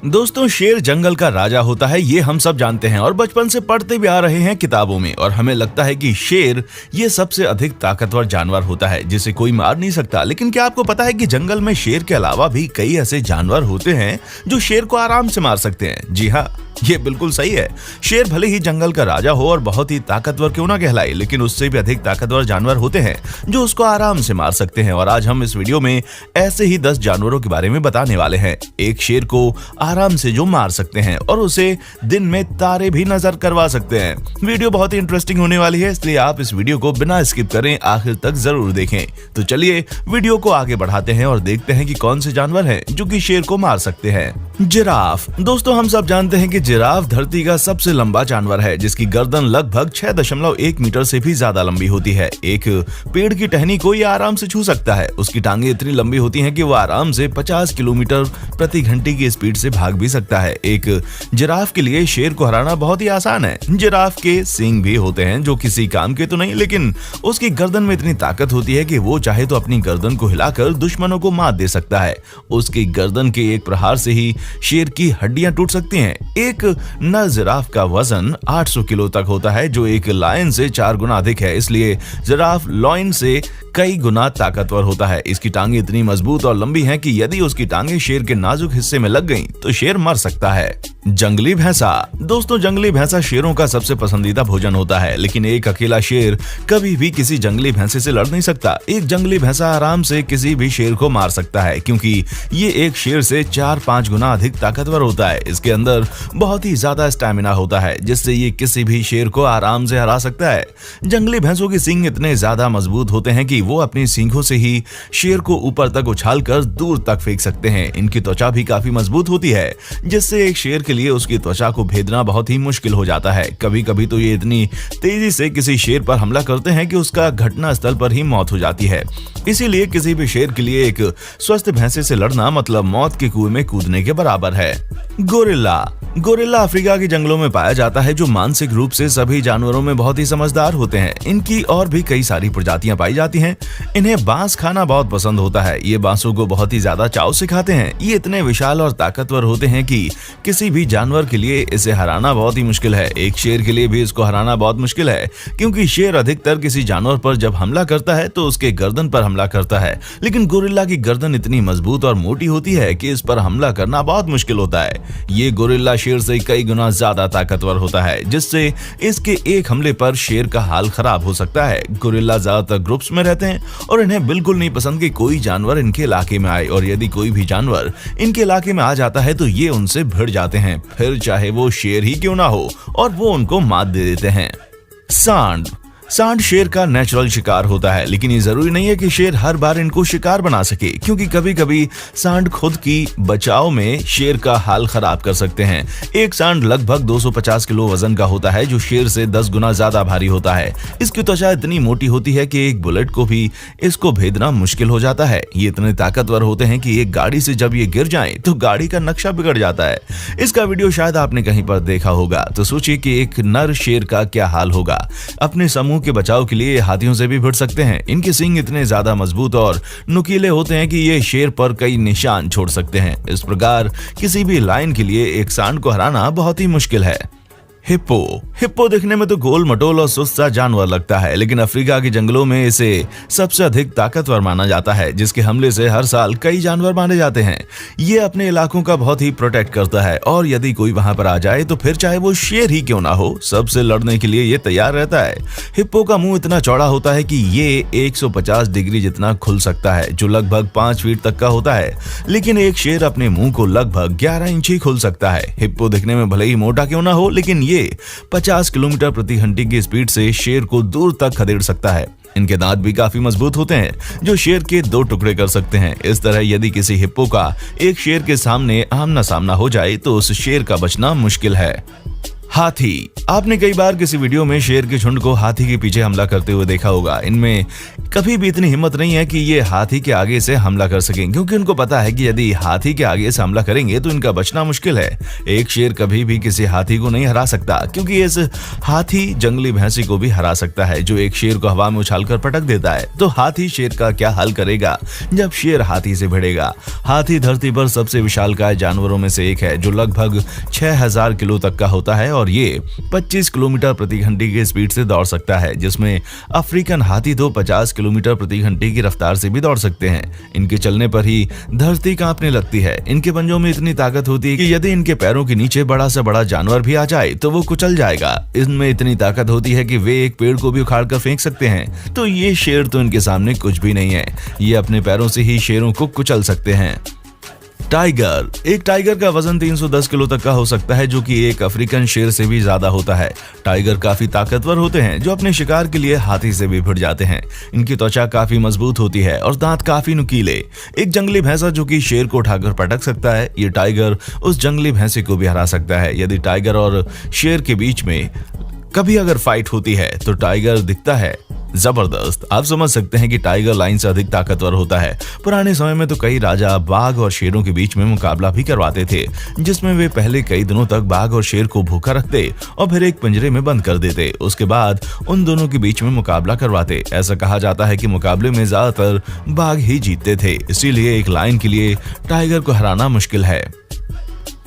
दोस्तों, शेर जंगल का राजा होता है, ये हम सब जानते हैं और बचपन से पढ़ते भी आ रहे हैं किताबों में। और हमें लगता है कि शेर ये सबसे अधिक ताकतवर जानवर होता है जिसे कोई मार नहीं सकता। लेकिन क्या आपको पता है कि जंगल में शेर के अलावा भी कई ऐसे जानवर होते हैं जो शेर को आराम से मार सकते हैं? जी हाँ, ये बिल्कुल सही है। शेर भले ही जंगल का राजा हो और बहुत ही ताकतवर क्यों ना कहलाए, लेकिन उससे भी अधिक ताकतवर जानवर होते हैं जो उसको आराम से मार सकते हैं। और आज हम इस वीडियो में ऐसे ही 10 जानवरों के बारे में बताने वाले हैं, एक शेर को आराम से जो मार सकते हैं और उसे दिन में तारे भी नजर करवा सकते हैं। वीडियो बहुत ही इंटरेस्टिंग होने वाली है, इसलिए आप इस वीडियो को बिना स्किप करें आखिर तक जरूर देखें। तो चलिए वीडियो को आगे बढ़ाते हैं और देखते हैं कि कौन से जानवर हैं जो कि शेर को मार सकते हैं। जिराफ। दोस्तों, हम सब जानते हैं कि जिराफ धरती का सबसे लंबा जानवर है, जिसकी गर्दन लगभग 6.1 मीटर से भी ज्यादा लंबी होती है। एक पेड़ की टहनी को ये आराम से छू सकता है। उसकी टांगे इतनी लंबी होती हैं कि वो आराम से 50 किलोमीटर प्रति घंटे की स्पीड से भाग भी सकता है। एक जिराफ के लिए शेर को हराना बहुत ही आसान है। जिराफ के सींग भी होते हैं जो किसी काम के तो नहीं, लेकिन उसकी गर्दन में इतनी ताकत होती है कि वो चाहे तो अपनी गर्दन को हिलाकर दुश्मनों को मात दे सकता है। उसकी गर्दन के एक प्रहार से ही शेर की हड्डियां टूट सकती हैं। एक नर जिराफ का वजन 800 किलो तक होता है, जो एक लायन से 4 गुना अधिक है। इसलिए जिराफ लायन से कई गुना ताकतवर होता है। इसकी टांगे इतनी मजबूत और लंबी हैं कि यदि उसकी टांगे शेर के नाजुक हिस्से में लग गईं, तो शेर मर सकता है। जंगली भैंसा। दोस्तों, जंगली भैंसा शेरों का सबसे पसंदीदा भोजन होता है, लेकिन एक अकेला शेर कभी भी किसी जंगली भैंसे से लड़ नहीं सकता। एक जंगली भैंसा आराम से किसी भी शेर को मार सकता है, क्योंकि ये एक शेर से 4-5 गुना अधिक ताकतवर होता है। इसके अंदर बहुत ही ज्यादा स्टैमिना होता है, जिससे ये किसी भी शेर को आराम से हरा सकता है। जंगली भैंसों के सींग इतने ज्यादा मजबूत होते हैं कि वो अपनी सींगों से ही शेर को ऊपर तक उछालकर दूर तक फेंक सकते हैं। इनकी त्वचा भी काफी मजबूत होती है, जिससे एक शेर के लिए उसकी त्वचा को भेदना बहुत ही मुश्किल हो जाता है। कभी कभी तो ये इतनी तेजी से किसी शेर पर हमला करते हैं कि उसका घटना स्थल पर ही मौत हो जाती है। इसीलिए किसी भी शेर के लिए एक स्वस्थ भैंसे से लड़ना मतलब मौत के कुएं में कूदने के बराबर है। गोरिल्ला। गोरिल्ला अफ्रीका के जंगलों में पाया जाता है, जो मानसिक रूप से सभी जानवरों में बहुत ही समझदार होते हैं। इनकी और भी कई सारी प्रजातियां पाई जाती हैं। इन्हें बांस खाना बहुत पसंद होता है। ये बांसों को बहुत ही ज्यादा चाव से खाते हैं। ये इतने विशाल और ताकतवर होते हैं कि किसी भी जानवर के लिए इसे हराना बहुत ही मुश्किल है। एक शेर के लिए भी इसको हराना बहुत मुश्किल है, क्योंकि शेर अधिकतर किसी जानवर पर जब हमला करता है तो उसके गर्दन पर हमला करता है, लेकिन गोरिल्ला की गर्दन इतनी मजबूत और मोटी होती है कि इस पर हमला करना बहुत मुश्किल होता है। ये गोरिल्ला शेर से कई गुना ज्यादा ताकतवर होता है, जिससे इसके एक हमले पर शेर का हाल खराब हो सकता है। गोरिल्ला ज्यादातर ग्रुप्स में रहते हैं और इन्हें बिल्कुल नहीं पसंद कि कोई जानवर इनके इलाके में आए, और यदि कोई भी जानवर इनके इलाके में आ जाता है तो ये उनसे भिड़ जाते हैं, फिर चाहे वो शेर ही क्यों ना हो, और वो उनको मात दे देते हैं। सांड। सांड शेर का नेचुरल शिकार होता है, लेकिन ये जरूरी नहीं है कि शेर हर बार इनको शिकार बना सके, क्योंकि कभी कभी सांड खुद की बचाव में शेर का हाल खराब कर सकते हैं। एक सांड लगभग 250 किलो वजन का होता है, जो शेर से 10 गुना ज्यादा भारी होता है। इसकी त्वचा इतनी मोटी होती है कि एक बुलेट को भी इसको भेदना मुश्किल हो जाता है। ये इतने ताकतवर होते हैं कि एक गाड़ी से जब ये गिर जाए तो गाड़ी का नक्शा बिगड़ जाता है। इसका वीडियो शायद आपने कहीं पर देखा होगा, तो सोचिए कि एक नर शेर का क्या हाल होगा। अपने समूह के बचाव के लिए हाथियों से भी भिड़ सकते हैं। इनके सींग इतने ज्यादा मजबूत और नुकीले होते हैं कि ये शेर पर कई निशान छोड़ सकते हैं। इस प्रकार किसी भी लायन के लिए एक सांड को हराना बहुत ही मुश्किल है। हिप्पो। हिप्पो दिखने में तो गोल मटोल और सुस्त सा जानवर लगता है, लेकिन अफ्रीका के जंगलों में इसे सबसे अधिक ताकतवर माना जाता है, जिसके हमले से हर साल कई जानवर मारे जाते हैं। ये अपने इलाकों का बहुत ही प्रोटेक्ट करता है, और यदि कोई वहां पर आ जाए तो फिर चाहे वो शेर ही क्यों ना हो, सबसे लड़ने के लिए ये तैयार रहता है। हिप्पो का मुंह इतना चौड़ा होता है कि ये 150 डिग्री जितना खुल सकता है, जो लगभग 5 फीट तक का होता है, लेकिन एक शेर अपने मुंह को लगभग 11 इंच ही खोल सकता है। हिप्पो दिखने में भले ही मोटा क्यों ना हो, लेकिन ये 50 किलोमीटर प्रति घंटे की स्पीड से शेर को दूर तक खदेड़ सकता है। इनके दांत भी काफी मजबूत होते हैं, जो शेर के 2 टुकड़े कर सकते हैं। इस तरह यदि किसी हिप्पो का एक शेर के सामने आमना सामना हो जाए तो उस शेर का बचना मुश्किल है। हाथी। आपने कई बार किसी वीडियो में शेर के झुंड को हाथी के पीछे हमला करते हुए देखा होगा। इनमें कभी भी इतनी हिम्मत नहीं है कि ये हाथी के आगे से हमला कर सकें, क्योंकि उनको पता है कि यदि हाथी के आगे से हमला करेंगे तो इनका बचना मुश्किल है। एक शेर कभी भी किसी हाथी को नहीं हरा सकता, क्योंकि इस हाथी जंगली भैंसी को भी हरा सकता है, जो एक शेर को हवा में उछालकर पटक देता है। तो हाथी शेर का क्या हाल करेगा जब शेर हाथी से भिड़ेगा? हाथी धरती पर सबसे विशालकाय जानवरों में से एक है, जो लगभग 6000 किलो तक का होता है और ये 25 किलोमीटर प्रति घंटे की स्पीड से दौड़ सकता है, जिसमें अफ्रीकन हाथी तो 50 किलोमीटर प्रति घंटे की रफ्तार से भी दौड़ सकते हैं। इनके चलने पर ही धरती कांपने लगती है। इनके पंजों में इतनी ताकत होती है कि यदि इनके पैरों के नीचे बड़ा से बड़ा जानवर भी आ जाए तो वो कुचल जाएगा। इनमें इतनी ताकत होती है कि वे एक पेड़ को भी उखाड़ कर फेंक सकते हैं। तो ये शेर तो इनके सामने कुछ भी नहीं है। ये अपने पैरों से ही शेरों को कुचल सकते हैं। टाइगर। एक टाइगर का वजन 310 किलो तक का हो सकता है, जो कि एक अफ्रीकन शेर से भी ज्यादा होता है। टाइगर काफी ताकतवर होते हैं, जो अपने शिकार के लिए हाथी से भी भिड़ जाते हैं। इनकी त्वचा काफी मजबूत होती है और दांत काफी नुकीले। एक जंगली भैंसा जो कि शेर को उठाकर पटक सकता है, ये टाइगर उस जंगली भैंसे को भी हरा सकता है। यदि टाइगर और शेर के बीच में कभी अगर फाइट होती है तो टाइगर दिखता है जबरदस्त। आप समझ सकते हैं कि टाइगर लाइन से अधिक ताकतवर होता है। पुराने समय में तो कई राजा बाघ और शेरों के बीच में मुकाबला भी करवाते थे, जिसमें वे पहले कई दिनों तक बाघ और शेर को भूखा रखते और फिर एक पिंजरे में बंद कर देते। उसके बाद उन दोनों के बीच में मुकाबला करवाते। ऐसा कहा जाता है कि मुकाबले में ज्यादातर बाघ ही जीतते थे, इसीलिए एक लाइन के लिए टाइगर को हराना मुश्किल है।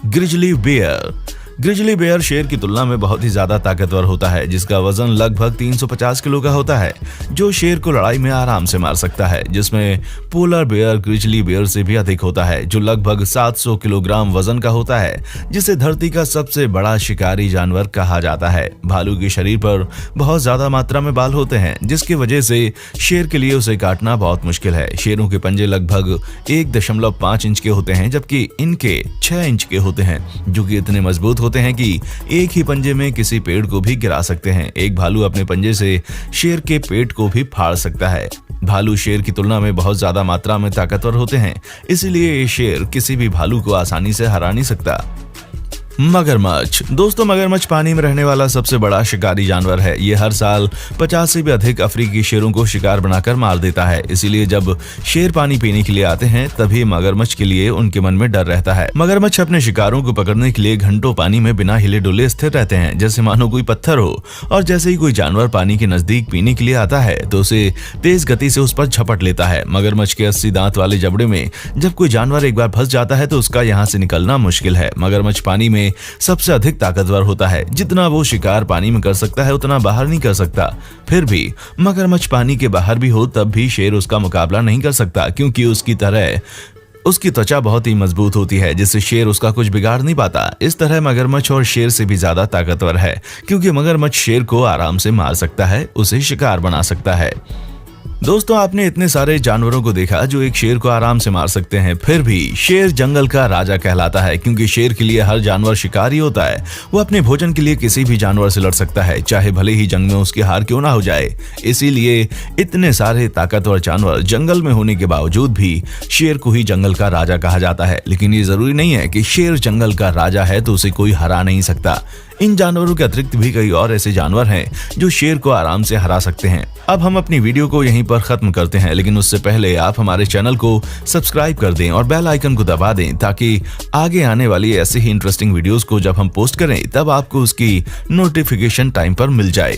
Grizzly bear. ग्रिजली बेयर शेर की तुलना में बहुत ही ज्यादा ताकतवर होता है, जिसका वजन लगभग 350 किलो का होता है, जो शेर को लड़ाई में आराम से मार सकता है। जिसमें पोलर बेयर ग्रिजली बेयर से भी अधिक होता है, जो लगभग 700 किलोग्राम वजन का होता है, जिसे धरती का सबसे बड़ा शिकारी जानवर कहा जाता है। भालू के शरीर पर बहुत ज्यादा मात्रा में बाल होते हैं, जिसकी वजह से शेर के लिए उसे काटना बहुत मुश्किल है। शेरों के पंजे लगभग 1.5 इंच के होते हैं, जबकि इनके 6 इंच के होते हैं, जो कि इतने मजबूत होते हैं कि एक ही पंजे में किसी पेड़ को भी गिरा सकते हैं। एक भालू अपने पंजे से शेर के पेट को भी फाड़ सकता है। भालू शेर की तुलना में बहुत ज्यादा मात्रा में ताकतवर होते हैं, इसलिए ये शेर किसी भी भालू को आसानी से हरा नहीं सकता। मगरमच्छ। दोस्तों, मगरमच्छ पानी में रहने वाला सबसे बड़ा शिकारी जानवर है। ये हर साल 50 से भी अधिक अफ्रीकी शेरों को शिकार बनाकर मार देता है। इसीलिए जब शेर पानी पीने के लिए आते हैं तभी मगरमच्छ के लिए उनके मन में डर रहता है। मगरमच्छ अपने शिकारों को पकड़ने के लिए घंटों पानी में बिना हिले डुले स्थिर रहते हैं, जैसे मानो कोई पत्थर हो। और जैसे ही कोई जानवर पानी के नजदीक पीने के लिए आता है तो उसे तेज गति से उस पर झपट लेता है। मगरमच्छ के 80 दांत वाले जबड़े में जब कोई जानवर एक बार फंस जाता है तो उसका यहाँ से निकलना मुश्किल है। मगरमच्छ पानी में सबसे अधिक ताकतवर होता है। जितना वो शिकार पानी में कर सकता है उतना बाहर नहीं कर सकता। फिर भी मगरमच्छ पानी के बाहर भी हो तब भी शेर उसका मुकाबला नहीं कर सकता, क्योंकि उसकी तरह उसकी त्वचा बहुत ही मजबूत होती है, जिससे शेर उसका कुछ बिगाड़ नहीं पाता। इस तरह मगरमच्छ और शेर से भी ज्यादा ताकतवर है, क्योंकि मगरमच्छ शेर को आराम से मार सकता है, उसे शिकार बना सकता है। दोस्तों, आपने इतने सारे जानवरों को देखा जो एक शेर को आराम से मार सकते हैं, फिर भी शेर जंगल का राजा कहलाता है, क्योंकि शेर के लिए हर जानवर शिकारी होता है। वो अपने भोजन के लिए किसी भी जानवर से लड़ सकता है, चाहे भले ही जंग में उसकी हार क्यों ना हो जाए। इसीलिए इतने सारे ताकतवर जानवर जंगल में होने के बावजूद भी शेर को ही जंगल का राजा कहा जाता है। लेकिन ये जरूरी नहीं है कि शेर जंगल का राजा है तो उसे कोई हरा नहीं सकता। इन जानवरों के अतिरिक्त भी कई और ऐसे जानवर हैं जो शेर को आराम से हरा सकते हैं। अब हम अपनी वीडियो को यहीं पर खत्म करते हैं, लेकिन उससे पहले आप हमारे चैनल को सब्सक्राइब कर दें और बेल आइकन को दबा दें, ताकि आगे आने वाली ऐसे ही इंटरेस्टिंग वीडियोस को जब हम पोस्ट करें तब आपको उसकी नोटिफिकेशन टाइम पर मिल जाए।